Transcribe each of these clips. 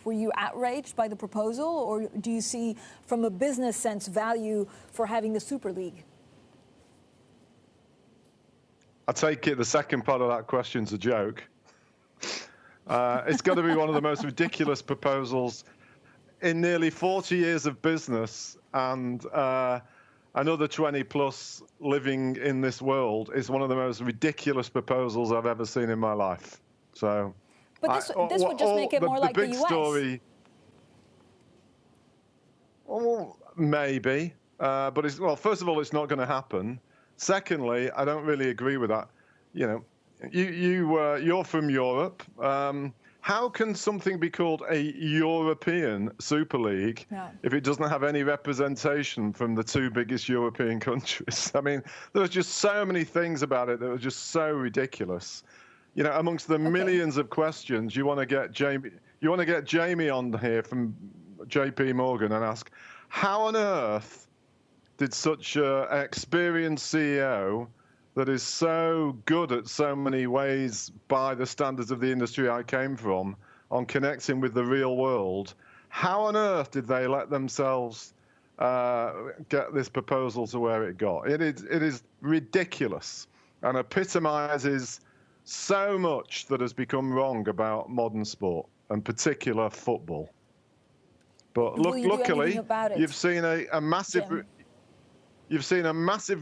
Were you outraged by the proposal, or do you see, from a business sense, value for having the Super League? I take it the second part of that question's a joke. It's got to be one of the most ridiculous proposals in nearly 40 years of business, and another 20 plus living in this world. Is one of the most ridiculous proposals I've ever seen in my life. So, but this would just make it more like the US. Story, well, maybe, but well, first of all, it's not going to happen. Secondly, I don't really agree with that. You know, you're from Europe. How can something be called a European Super League if it doesn't have any representation from the two biggest European countries? I mean, there's just so many things about it that are just so ridiculous. You know, amongst the millions of questions, you want to get Jamie on here from JPMorgan and ask, how on earth did such an experienced CEO that is so good at so many ways by the standards of the industry I came from on connecting with the real world, how on earth did they let themselves get this proposal to where it got? It is ridiculous and epitomizes so much that has become wrong about modern sport, and particular football. But luckily, you've seen a massive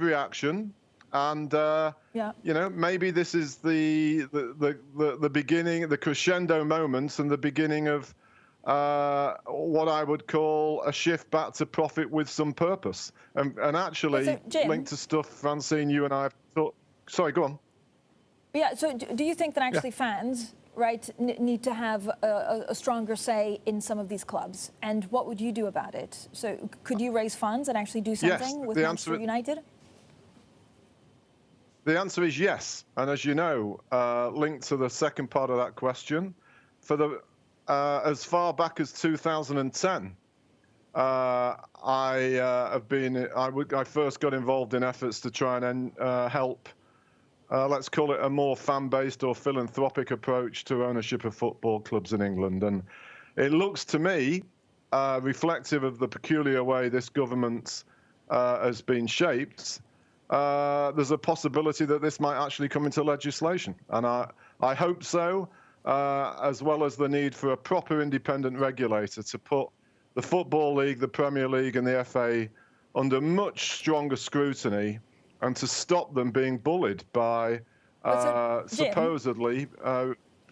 reaction. And you know, maybe this is the beginning, the crescendo moments, and the beginning of what I would call a shift back to profit with some purpose, and actually linked to stuff, Francine, you and I have thought. Sorry, go on. Yeah. So, do you think that actually fans, right, need to have a stronger say in some of these clubs? And what would you do about it? So, could you raise funds and actually do something with Manchester United? The answer is yes, and as you know, linked to the second part of that question, for the as far back as 2010, I first got involved in efforts to try and help, let's call it a more fan-based or philanthropic approach to ownership of football clubs in England, and it looks to me reflective of the peculiar way this government has been shaped. There's a possibility that this might actually come into legislation, and I hope so, as well as the need for a proper independent regulator to put the Football League, the Premier League and the FA under much stronger scrutiny, and to stop them being bullied by supposedly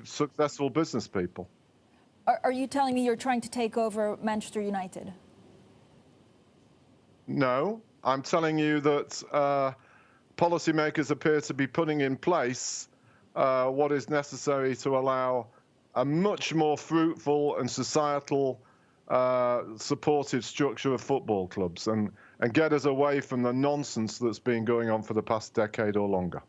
successful business people. Are you telling me you're trying to take over Manchester United? No. I'm telling you that policymakers appear to be putting in place what is necessary to allow a much more fruitful and societal supportive structure of football clubs, and get us away from the nonsense that's been going on for the past decade or longer.